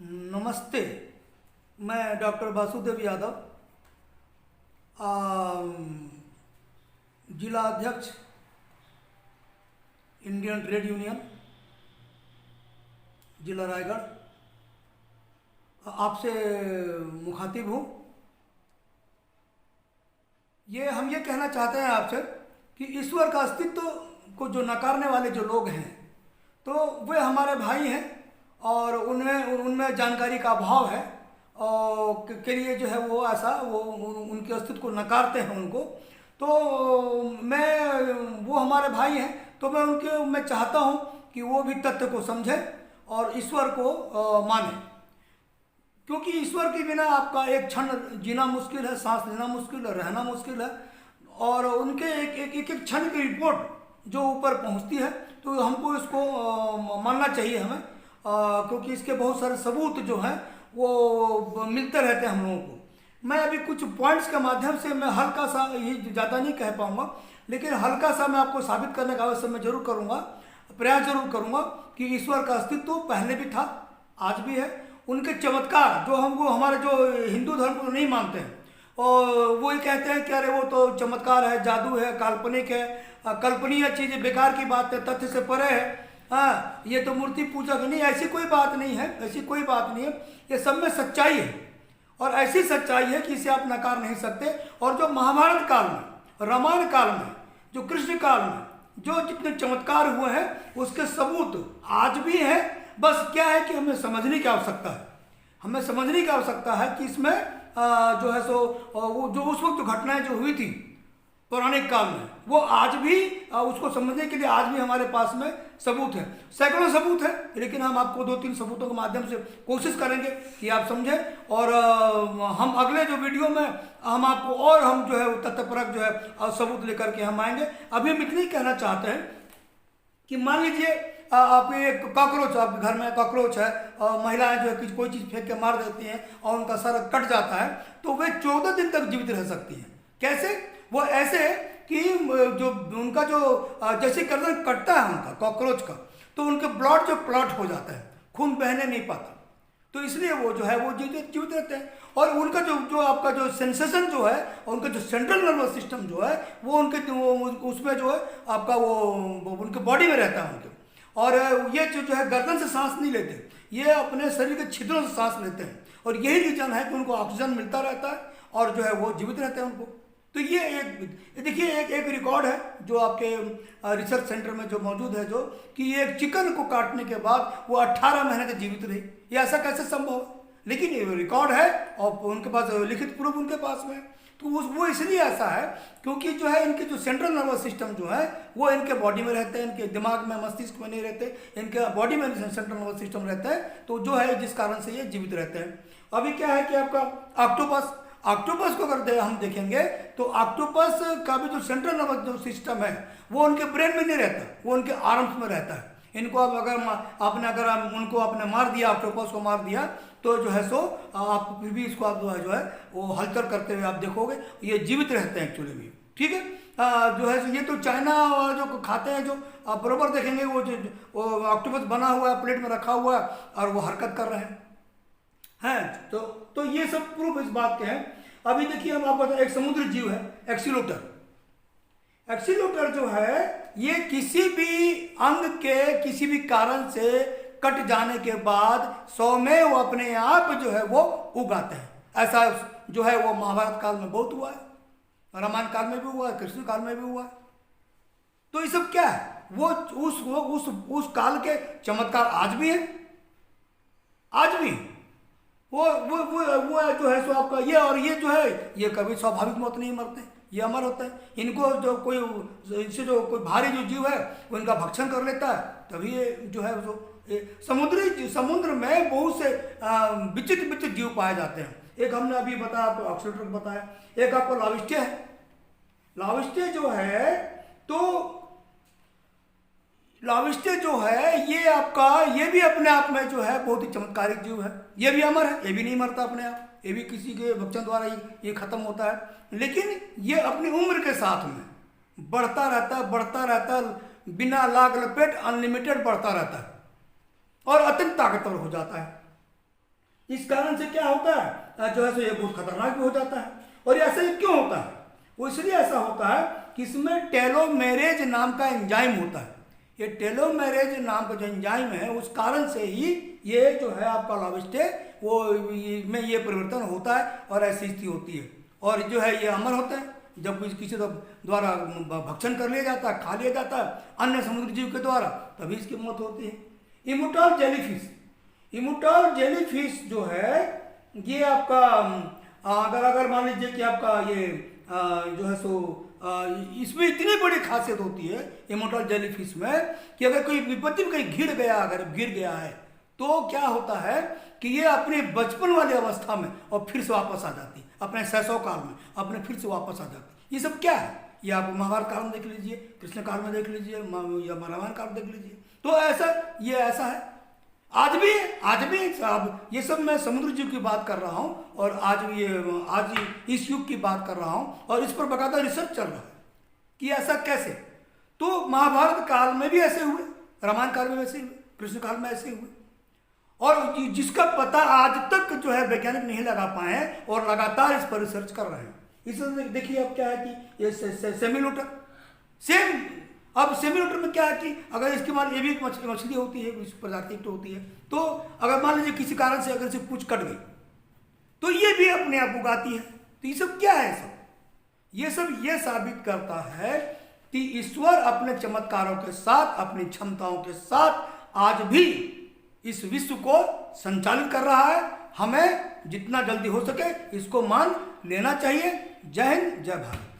नमस्ते। मैं डॉक्टर वासुदेव यादव, जिला अध्यक्ष इंडियन ट्रेड यूनियन जिला रायगढ़, आपसे मुखातिब हूँ। हम ये कहना चाहते हैं आपसे कि ईश्वर का अस्तित्व को जो नकारने वाले जो लोग हैं, तो वे हमारे भाई हैं और उनमें उनमें जानकारी का अभाव है और के लिए जो है वो ऐसा उनके अस्तित्व को नकारते हैं उनको। तो वो हमारे भाई हैं, तो मैं चाहता हूँ कि वो भी तथ्य को समझें और ईश्वर को माने, क्योंकि ईश्वर के बिना आपका एक क्षण जीना मुश्किल है, सांस लेना मुश्किल है, रहना मुश्किल है। और उनके एक क्षण की रिपोर्ट जो ऊपर पहुंचती है, तो हमको इसको मानना चाहिए हमें, क्योंकि इसके बहुत सारे सबूत जो हैं वो मिलते रहते हैं हम लोगों को। मैं अभी कुछ पॉइंट्स के माध्यम से मैं हल्का सा, ये ज़्यादा नहीं कह पाऊँगा, लेकिन हल्का सा मैं आपको साबित करने का अवश्य मैं जरूर करूँगा, प्रयास जरूर करूँगा कि ईश्वर का अस्तित्व पहले भी था, आज भी है। उनके चमत्कार जो हमको, हमारे जो हिंदू धर्म को नहीं मानते हैं और वो ये कहते हैं कि अरे वो तो चमत्कार है, जादू है, काल्पनिक है, कल्पनीय चीज़, बेकार की बात है, तथ्य से परे है, हाँ ये तो मूर्ति पूजा की। नहीं, ऐसी कोई बात नहीं है, ऐसी कोई बात नहीं है। ये सब में सच्चाई है और ऐसी सच्चाई है कि इसे आप नकार नहीं सकते। और जो महाभारत काल में, रामायण काल में, जो कृष्ण काल में जो जितने चमत्कार हुए हैं, उसके सबूत आज भी हैं। बस क्या है कि हमें समझने की आवश्यकता है, हमें समझने की आवश्यकता है कि इसमें जो है सो वो जो उस वक्त जो घटनाएं जो हुई थी पौराणिक काल में, वो आज भी उसको समझने के लिए आज भी हमारे पास में सबूत है, सैकड़ों सबूत है। लेकिन हम आपको 2-3 सबूतों के माध्यम से कोशिश करेंगे कि आप समझें। और हम अगले जो वीडियो में हम आपको और हम जो है तथ्यपरक जो है सबूत लेकर के हम आएंगे। अभी हम इतनी कहना चाहते हैं कि मान लीजिए आप एक कॉकरोच, आपके घर में कॉकरोच है और महिलाएं जो है कोई चीज़ फेंक के मार देती हैं और उनका सर कट जाता है, तो वे 14 दिन तक जीवित रह सकती हैं। कैसे? वो ऐसे कि जो उनका जो जैसे गर्दन कटता है उनका कॉकरोच का, तो उनके ब्लड जो क्लॉट हो जाता है, खून बहने नहीं पाता, तो इसलिए वो जो है वो जीवित रहते हैं। और उनका जो आपका जो सेंसेशन जो है, उनका जो सेंट्रल नर्वस सिस्टम जो है वो उसमें जो है आपका वो उनके बॉडी में रहता है उनके। और ये जो है गर्दन से सांस नहीं लेते, ये अपने शरीर के छिद्रों से सांस लेते हैं, और यही रीजन है कि उनको ऑक्सीजन मिलता रहता है और जो है वो जीवित रहते हैं उनको। तो ये एक देखिए, एक रिकॉर्ड है जो आपके रिसर्च सेंटर में जो मौजूद है, जो कि एक चिकन को काटने के बाद वो 18 महीने तक जीवित रही। ये ऐसा कैसे संभव है? लेकिन ये रिकॉर्ड है और उनके पास लिखित प्रूफ उनके पास में। तो वो इसलिए ऐसा है क्योंकि जो है इनके जो सेंट्रल नर्वस सिस्टम जो है वो इनके बॉडी में रहते हैं, इनके दिमाग में, मस्तिष्क में नहीं रहते, इनके बॉडी में सेंट्रल नर्वस सिस्टम रहता है। तो जो है जिस कारण से ये जीवित रहते हैं। अभी क्या है कि आपका ऑक्टोपस को अगर हम देखेंगे तो ऑक्टोपस का भी जो सेंट्रल नर्वस जो सिस्टम है वो उनके ब्रेन में नहीं रहता, वो उनके आर्म्स में रहता है। इनको अगर उनको आपने मार दिया, ऑक्टोपस को मार दिया, तो जो है सो आप फिर भी इसको आप जो है वो हलचल करते हुए आप देखोगे ये जीवित रहते हैं एक्चुअली भी। ठीक है, जो है ये तो चाइना वाला जो खाते हैं, जो आप बराबर देखेंगे वो ऑक्टोपस बना हुआ है, प्लेट में रखा हुआ है और वो हरकत कर रहे हैं। तो ये सब प्रूफ इस बात के हैं। अभी देखिए हम आपको एक समुद्री जीव है एक्सीलोटर जो है ये किसी भी अंग के किसी भी कारण से कट जाने के बाद 100 में वो अपने आप जो है वो उगाते हैं। ऐसा जो है वो महाभारत काल में बहुत हुआ है, रामायण काल में भी हुआ है, कृष्ण काल में भी हुआ है। तो ये सब क्या है? वो उस काल के चमत्कार आज भी है, आज भी वो जो है सो आपका ये, और ये जो है ये कभी स्वाभाविक मौत नहीं मरते, ये अमर होता है। इनको जो इनसे जो कोई भारी जो जीव है वो इनका भक्षण कर लेता है, तभी ये जो है समुद्र में बहुत से विचित्र जीव पाए जाते हैं। एक हमने अभी बताया आपको, ऑक्सीलोटर बताया, एक आपको लाविस्टे है। लाविस्टे जो है, तो लाविस्टे जो है ये आपका, ये भी अपने आप में जो है बहुत ही चमत्कारिक जीव है। ये भी अमर है, ये भी नहीं मरता अपने आप, ये भी किसी के भक्षण द्वारा ये खत्म होता है। लेकिन ये अपनी उम्र के साथ में बढ़ता रहता है, बिना लाग लपेट अनलिमिटेड बढ़ता रहता है और अत्यंत ताकतवर हो जाता है। इस कारण से क्या होता है जो है सो ये बहुत खतरनाक भी हो जाता है। और ऐसा ही क्यों होता है? वो इसलिए ऐसा होता है कि इसमें टेलोमेरेज नाम का एंजाइम होता है। ये टेलोमेरेज नाम का जो एंजाइम है उस कारण से ही ये जो है आपका लाविस्टे वो में ये परिवर्तन होता है और ऐसी स्थिति होती है। और जो है ये अमर होते हैं जब किसी द्वारा भक्षण कर लिया जाता है, खा लिया जाता है अन्य समुद्री जीव के द्वारा, तभी इसकी मौत होती है। इमोर्टल जेलीफिश, इमोर्टल जेलीफिश जो है ये आपका अगर मान लीजिए कि आपका ये जो है सो इसमें इतनी बड़ी खासियत होती है इमोर्टल जेलीफिश में कि अगर कोई विपत्ति में कहीं गिर गया है तो क्या होता है कि ये अपने बचपन वाली अवस्था में और फिर से वापस आ जाती है, अपने शैशव काल में अपने फिर से वापस आ जाती है। ये सब क्या है? ये आप महाभारत काल में देख लीजिए, कृष्ण काल में देख लीजिए, या रामायण काल में देख लीजिए। तो ऐसा है आज भी अब ये सब मैं समुद्र जीव की बात कर रहा हूँ और आज इस युग की बात कर रहा हूँ और इस पर बकायदा रिसर्च चल रहा है कि ऐसा कैसे। तो महाभारत काल में भी ऐसे हुए, रामायण काल में वैसे हुए, कृष्ण काल में ऐसे हुए, और जिसका पता आज तक जो है वैज्ञानिक नहीं लगा पाए हैं और लगातार इस पर रिसर्च कर रहे हैं। इसमें देखिए अब क्या है कि ये सेमिलोटर सेम, अब सेमिलोटर में क्या है कि अगर इसके मान ये भी एक मछली होती है, इस प्रजाति की होती है, तो अगर मान लीजिए किसी कारण से अगर इसे पूंछ कट गई तो ये भी अपने आप उगाती है। तो ये सब क्या है? ये सब ये साबित करता है कि ईश्वर अपने चमत्कारों के साथ, अपनी क्षमताओं के साथ आज भी इस विश्व को संचालित कर रहा है। हमें जितना जल्दी हो सके इसको मान लेना चाहिए। जय हिंद, जय भारत।